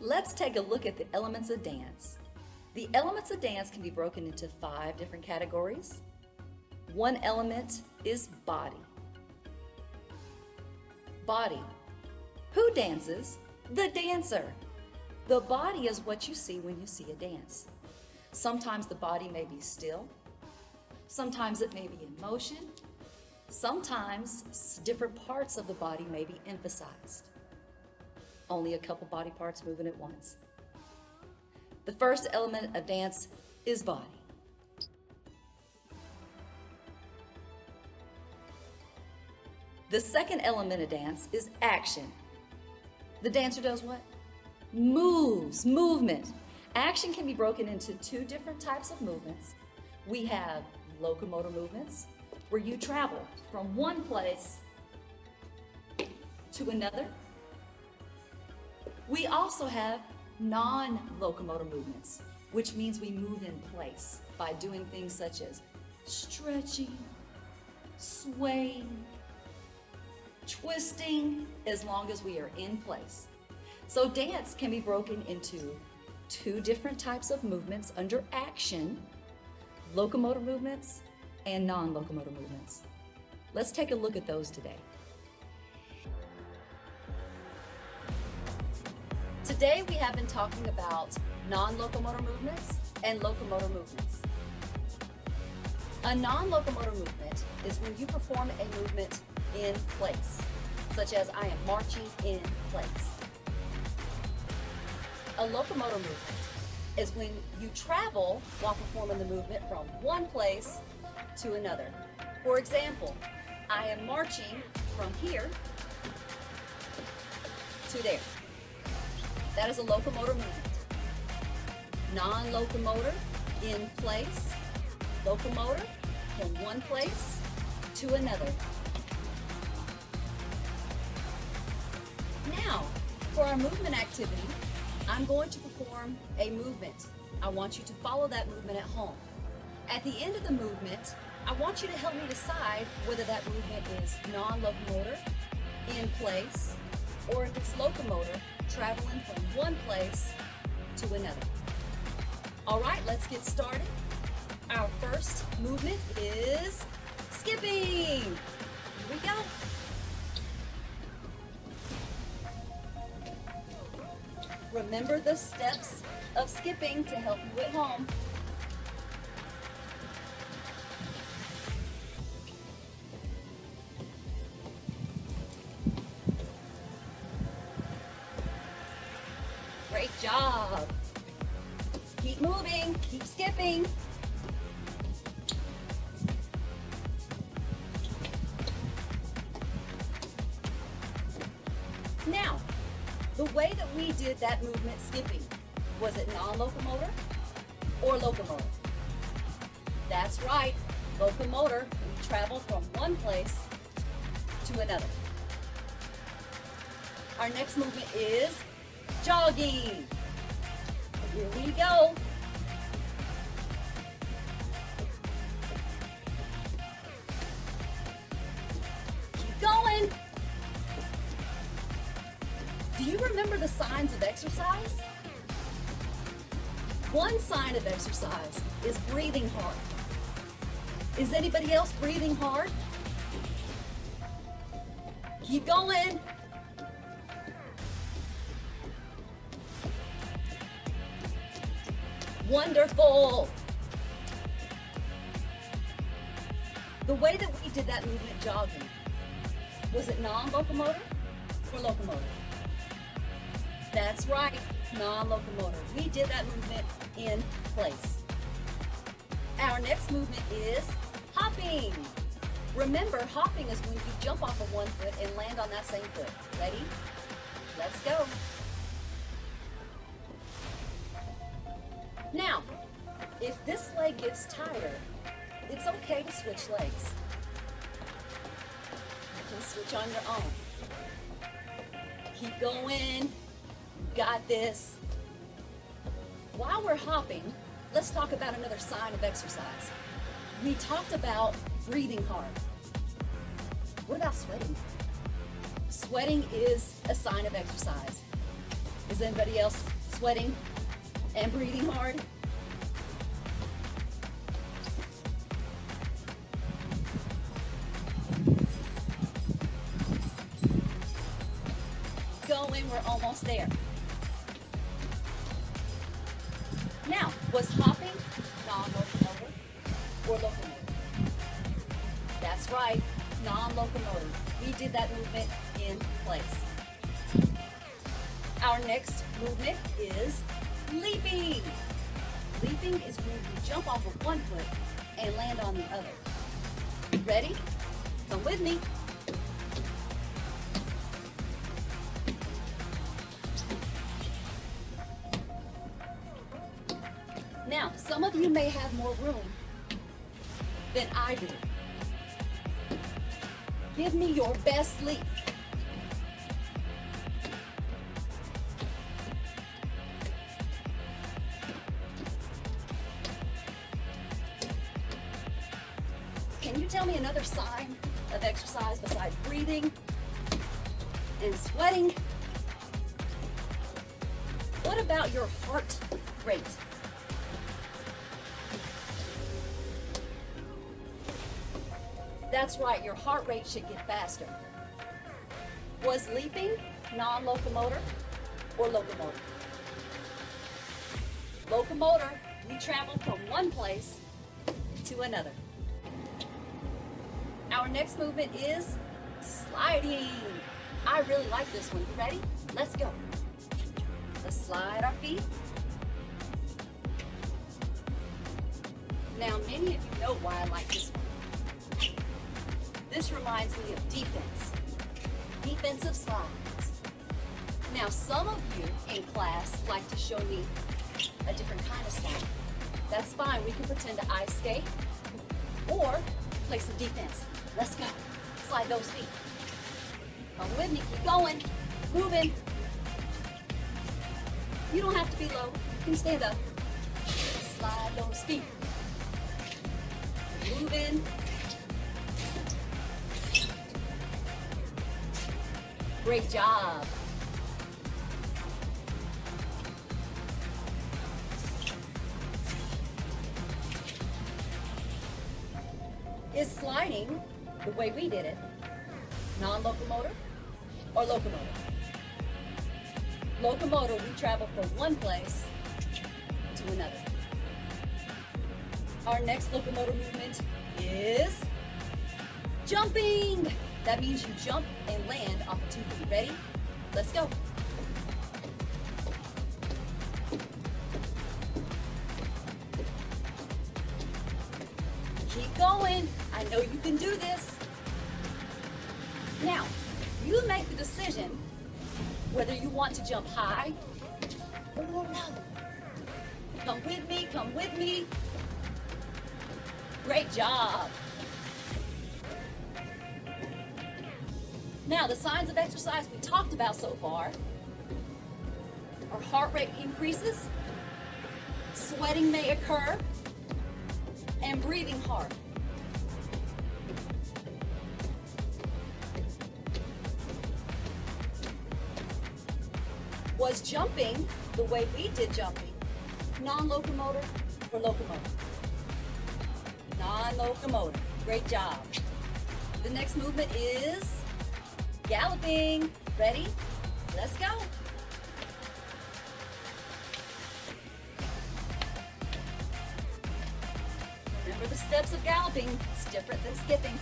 Let's take a look at the elements of dance. The elements of dance can be broken into 5 different categories. One element is body. Body. Who dances? The dancer. The body is what you see when you see a dance. Sometimes the body may be still. Sometimes it may be in motion. Sometimes different parts of the body may be emphasized. Only a couple body parts moving at once. The first element of dance is body. The second element of dance is action. The dancer does what? Moves, movement. Action can be broken into 2 different types of movements. We have locomotor movements, where you travel from one place to another. We also have non-locomotor movements, which means we move in place by doing things such as stretching, swaying, twisting, as long as we are in place. So dance can be broken into 2 different types of movements under action: locomotor movements and non-locomotor movements. Let's take a look at those today. Today we have been talking about non-locomotor movements and locomotor movements. A non-locomotor movement is when you perform a movement in place, such as I am marching in place. A locomotor movement is when you travel while performing the movement from one place to another. For example, I am marching from here to there. That is a locomotor movement. Non-locomotor, in place. Locomotor, from one place to another. Now, for our movement activity, I'm going to perform a movement. I want you to follow that movement at home. At the end of the movement, I want you to help me decide whether that movement is non-locomotor, in place, or if it's locomotor, traveling from one place to another. All right, let's get started. Our first movement is skipping. Here we go. Remember the steps of skipping to help you at home. Great job. Keep moving, keep skipping. Now, the way that we did that movement skipping, was it non-locomotor or locomotor? That's right, locomotor. We travel from one place to another. Our next movement is jogging. Here we go. Keep going. Do you remember the signs of exercise? One sign of exercise is breathing hard. Is anybody else breathing hard? Keep going. Wonderful. The way that we did that movement jogging, was it non-locomotor or locomotor? That's right, non-locomotor. We did that movement in place. Our next movement is hopping. Remember, hopping is when you jump off of one foot and land on that same foot. Ready? Let's go. Now, if this leg gets tired, it's okay to switch legs. You can switch on your own. Keep going. Got this. While we're hopping, let's talk about another sign of exercise. We talked about breathing hard. What about sweating? Sweating is a sign of exercise. Is anybody else sweating and breathing hard? Going, we're almost there. Now, was hopping non-locomotor or locomotor? That's right, non-locomotor. We did that movement in place. Our next movement is leaping. Leaping is when you jump off of one foot and land on the other. Ready? Come with me. Now, some of you may have more room than I do. Give me your best leap. Can you tell me another sign of exercise besides breathing and sweating? What about your heart rate? That's right, your heart rate should get faster. Was leaping non-locomotor or locomotor? Locomotor, we travel from one place to another. Our next movement is sliding. I really like this one. You ready? Let's go. Let's slide our feet. Now, many of you know why I like this one. This reminds me of defense, defensive slides. Now, some of you in class like to show me a different kind of slide. That's fine. We can pretend to ice skate or play some defense. Let's go. Slide those feet. Come with me. Keep going. Moving. You don't have to be low. You can stand up. Slide those feet. Moving. Great job. Is sliding the way we did it non-locomotor or locomotor? Locomotor, we travel from one place to another. Our next locomotor movement is jumping. That means you jump and land off of 2 feet. Ready? Let's go. Keep going. I know you can do this. Now, you make the decision whether you want to jump high or low. Come with me, come with me. Great job. Now, the signs of exercise we talked about so far are heart rate increases, sweating may occur, and breathing hard. Was jumping the way we did jumping non-locomotor or locomotor? Non-locomotor. Great job. The next movement is galloping. Ready? Let's go. Remember the steps of galloping. It's different than skipping.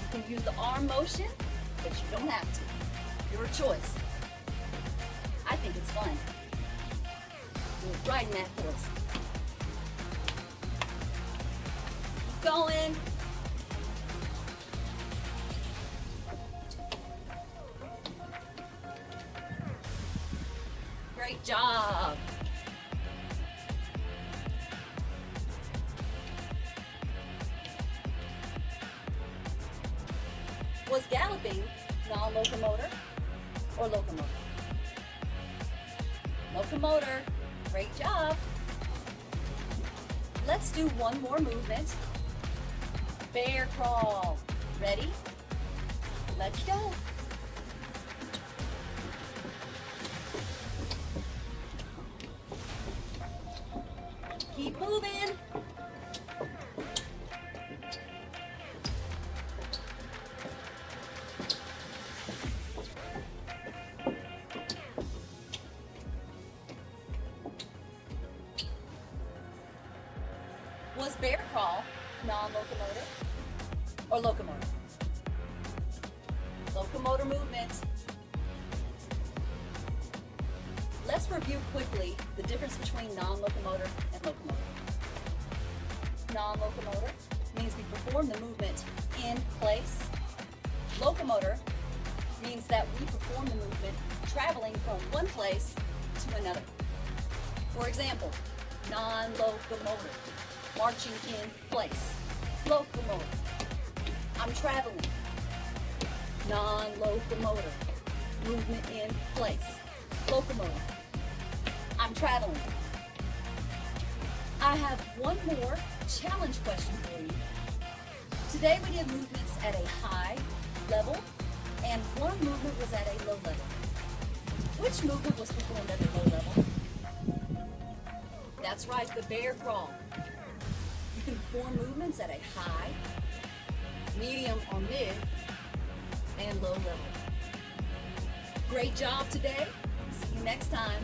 You can use the arm motion, but you don't have to. Your choice. I think it's fun. You're riding that horse. Keep going. Great job. Was galloping non-locomotor or locomotor? Locomotor. Great job. Let's do one more movement. Bear crawl. Ready? Let's go. crawl, non-locomotor, or locomotor. Locomotor movement. Let's review quickly the difference between non-locomotor and locomotor. Non-locomotor means we perform the movement in place. Locomotor means that we perform the movement traveling from one place to another. For example, non-locomotor, marching in place. Locomotor, I'm traveling. Non-locomotor, movement in place. Locomotor, I'm traveling. I have one more challenge question for you. Today we did movements at a high level and one movement was at a low level. Which movement was performed at a low level? That's right, the bear crawl. You can perform movements at a high, medium or mid, and low level. Great job today. See you next time.